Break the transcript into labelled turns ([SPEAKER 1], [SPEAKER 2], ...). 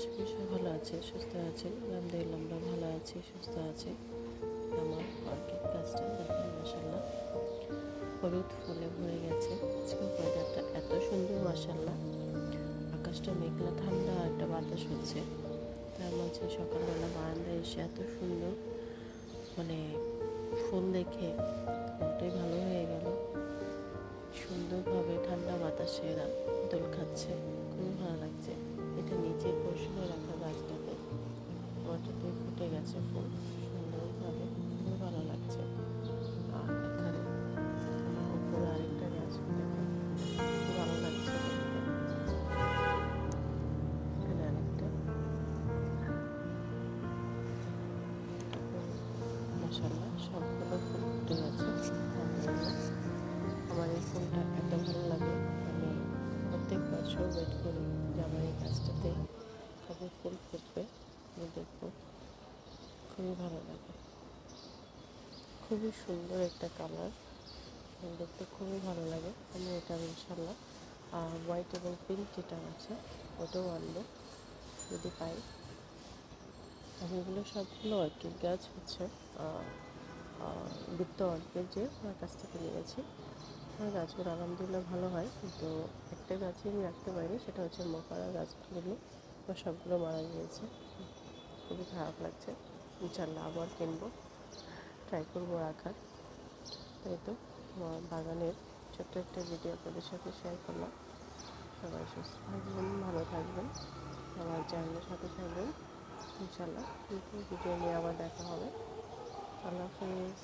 [SPEAKER 1] সবাই ভালো আছে, সুস্থ আছে। আলহামদুলিল্লাহ আমরা ভালো আছি, সুস্থ আছি। আমার অর্কিড গাছটা দেখেন মাশাআল্লাহ হলুদ ফুলে ভরে গেছে। আজকে ওয়েদারটা এত সুন্দর মাশাআল্লাহ। আকাশটা মেঘলা, ঠান্ডা একটা বাতাস হচ্ছে। তার মাঝে সকালবেলা বারান্দায় এসে এত সুন্দর মানে ফুল দেখে মনটাই ভালো হয়ে গেল। সুন্দরভাবে ঠান্ডা বাতাসে এরা দোল খাচ্ছে, খুবই ভালো লাগছে। এটা নিচে বসে রাখা গাছটাতে ওটাতে ফুটে গেছে ফুল সুন্দরভাবে, খুবই ভালো লাগছে। আর এখানে উপরে আরেকটা গাছ দেখুন, খুব ভালো লাগছে দেখতে। এখানে আরেকটা মাশাআল্লাহ সবগুলো ফুল ফুটে গেছে। আমার এই ফুলটা এত ভালো লাগে, আমি প্রত্যেক বছর ওয়েট করি যে আমার এই গাছটাতে কবে ফুল ফুটবে, আমি দেখব। খুবই ভালো লাগে, খুবই সুন্দর একটা কালার, দেখতে খুবই ভালো লাগে। আমি এটা ইনশাল্লাহ হোয়াইট এবং পিঙ্ক যেটা আছে ওটাও আনবো যদি পাই। আমি এগুলো সবগুলো অর্কিড গাছ হচ্ছে দীপ্ত অর্কিড যে আমার কাছ থেকে নিয়েছি। আমার গাছগুলো আলহামদুলিল্লাহ ভালো হয়, কিন্তু একটা গাছই আমি রাখতে পারিনি, সেটা হচ্ছে মোকারা গাছগুলো সবগুলো মারা গিয়েছে। খুবই খারাপ লাগছে। ইনশাল্লাহ আবার কিনবো, ট্রাই করবো রাখার। তাই তো আমার বাগানের ছোট্ট একটা ভিডিও আপনাদের সাথে শেয়ার করলাম। সবাই সুস্থ থাকবেন, ভালো থাকবেন, আমার চ্যানেলের সাথে থাকবেন। ইনশাল্লাহ ভিডিও নিয়ে আবার দেখা হবে। আল্লাহ হাফেজ।